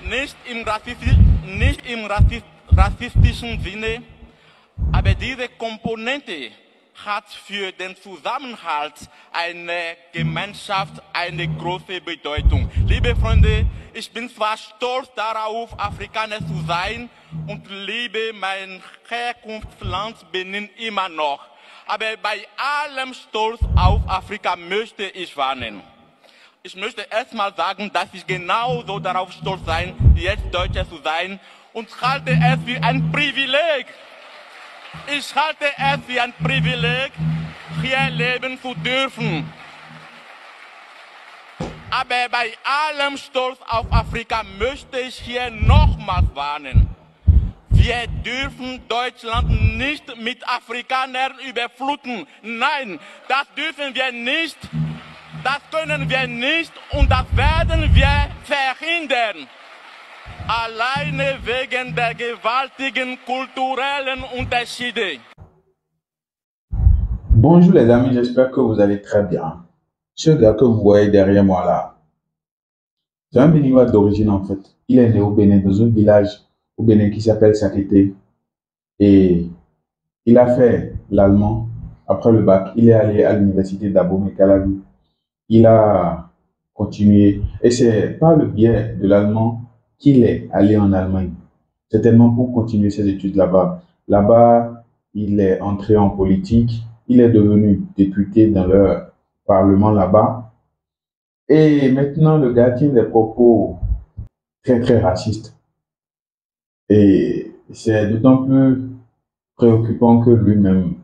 nicht im rassistischen Sinne, aber diese Komponente hat für den Zusammenhalt einer Gemeinschaft eine große Bedeutung. Liebe Freunde, ich bin zwar stolz darauf, Afrikaner zu sein und liebe mein Herkunftsland Benin immer noch. Aber bei allem Stolz auf Afrika möchte ich warnen. Ich möchte erstmal sagen, dass ich genauso darauf stolz sein, jetzt Deutscher zu sein und halte es für ein Privileg. Ich halte es für ein Privileg, hier leben zu dürfen. Aber bei allem Stolz auf Afrika möchte ich hier nochmals warnen. Wir dürfen Deutschland nicht mit Afrikanern überfluten. Nein, das dürfen wir nicht, das können wir nicht und das werden wir verhindern. Alleine wegen der gewaltigen kulturellen Unterschiede. Bonjour les amis, j'espère que vous allez très bien. Ce gars que vous voyez derrière moi là, c'est un Béninois d'origine en fait. Il est né au Bénin, dans un village au Bénin qui s'appelle Sakété. Et il a fait l'allemand après le bac. Il est allé à l'université d'Abomey-Calavi. Il a continué. Et c'est par le biais de l'allemand qu'il est allé en Allemagne. Certainement pour continuer ses études là-bas. Là-bas, il est entré en politique. Il est devenu député dans leur parlement là-bas. Et maintenant, le gars tient des propos très, très racistes. Et c'est d'autant plus préoccupant que lui-même,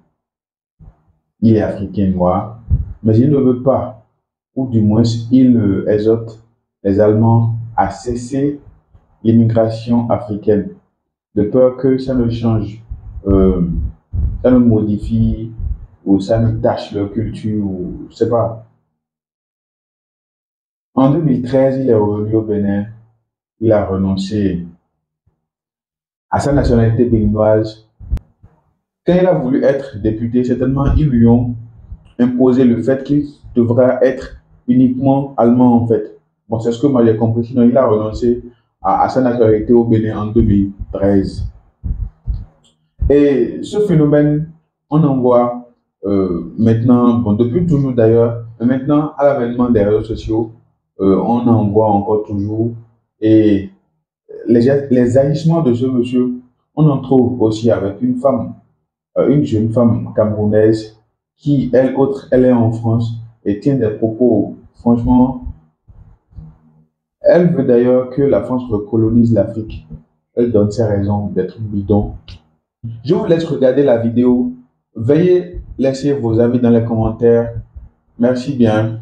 il est africain noir, mais il ne veut pas, ou du moins il exhorte les Allemands à cesser l'immigration africaine, de peur que ça ne change, ça ne modifie, ou ça ne tâche leur culture, ou je sais pas. En 2013, il est revenu au Bénin, il a renoncé à sa nationalité béninoise. Quand il a voulu être député, certainement, ils lui ont imposé le fait qu'il devra être uniquement allemand, en fait. Bon, c'est ce que moi j'ai compris, sinon il a renoncé à sa nationalité au Bénin en 2013. Et ce phénomène, on en voit maintenant, bon, depuis toujours d'ailleurs, mais maintenant, à l'avènement des réseaux sociaux, on en voit encore toujours. Et les agissements de ce monsieur, on en trouve aussi avec une femme, une jeune femme camerounaise qui, elle est en France et tient des propos, franchement, elle veut d'ailleurs que la France recolonise l'Afrique. Elle donne ses raisons d'être bidon. Je vous laisse regarder la vidéo. Veuillez laisser vos avis dans les commentaires. Merci bien.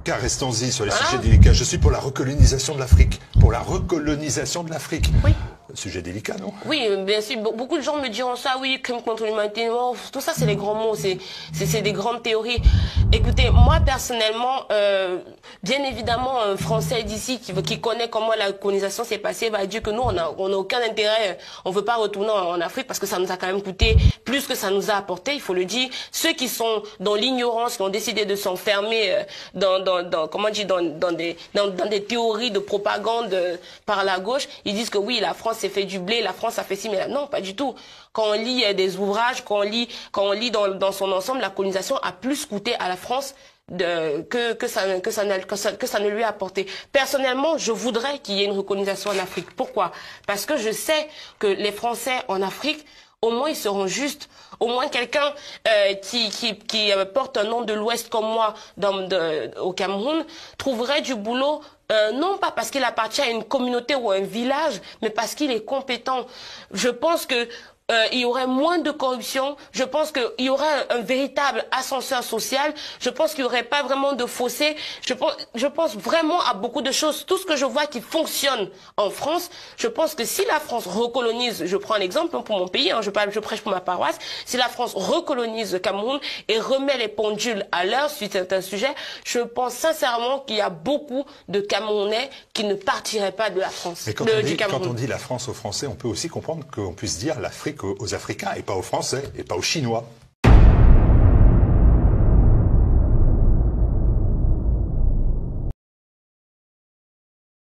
Car restons-y sur les sujets délicats. Je suis pour la recolonisation de l'Afrique. Pour la recolonisation de l'Afrique. Oui. Sujet délicat, non? Oui, bien sûr. Beaucoup de gens me diront ça, oui, crime contre l'humanité. Tout ça, c'est des grands mots, c'est des grandes théories. Écoutez, moi, personnellement, bien évidemment, un Français d'ici qui connaît comment la colonisation s'est passée va dire que nous, on n'a aucun intérêt, on veut pas retourner en Afrique parce que ça nous a quand même coûté plus que ça nous a apporté, il faut le dire. Ceux qui sont dans l'ignorance, qui ont décidé de s'enfermer dans des théories de propagande par la gauche, ils disent que oui, la France s'est fait du blé, la France a fait ci, mais là, non, pas du tout. Quand on lit des ouvrages, quand on lit dans son ensemble, la colonisation a plus coûté à la France que ça ne lui a apporté. Personnellement, je voudrais qu'il y ait une recolonisation en Afrique. Pourquoi? Parce que je sais que les Français en Afrique, au moins ils seront justes. Au moins quelqu'un qui porte un nom de l'Ouest comme moi au Cameroun trouverait du boulot, non pas parce qu'il appartient à une communauté ou à un village, mais parce qu'il est compétent. Je pense que il y aurait moins de corruption, je pense qu'il y aurait un véritable ascenseur social, je pense qu'il n'y aurait pas vraiment de fossé, je pense vraiment à beaucoup de choses. Tout ce que je vois qui fonctionne en France, je pense que si la France recolonise, je prends un exemple pour mon pays, hein, je prêche pour ma paroisse, si la France recolonise le Cameroun et remet les pendules à l'heure sur certains sujets, je pense sincèrement qu'il y a beaucoup de Camerounais qui ne partiraient pas de la France, du Cameroun. Quand on dit la France aux Français, on peut aussi comprendre qu'on puisse dire l'Afrique aux Africains et pas aux Français et pas aux Chinois.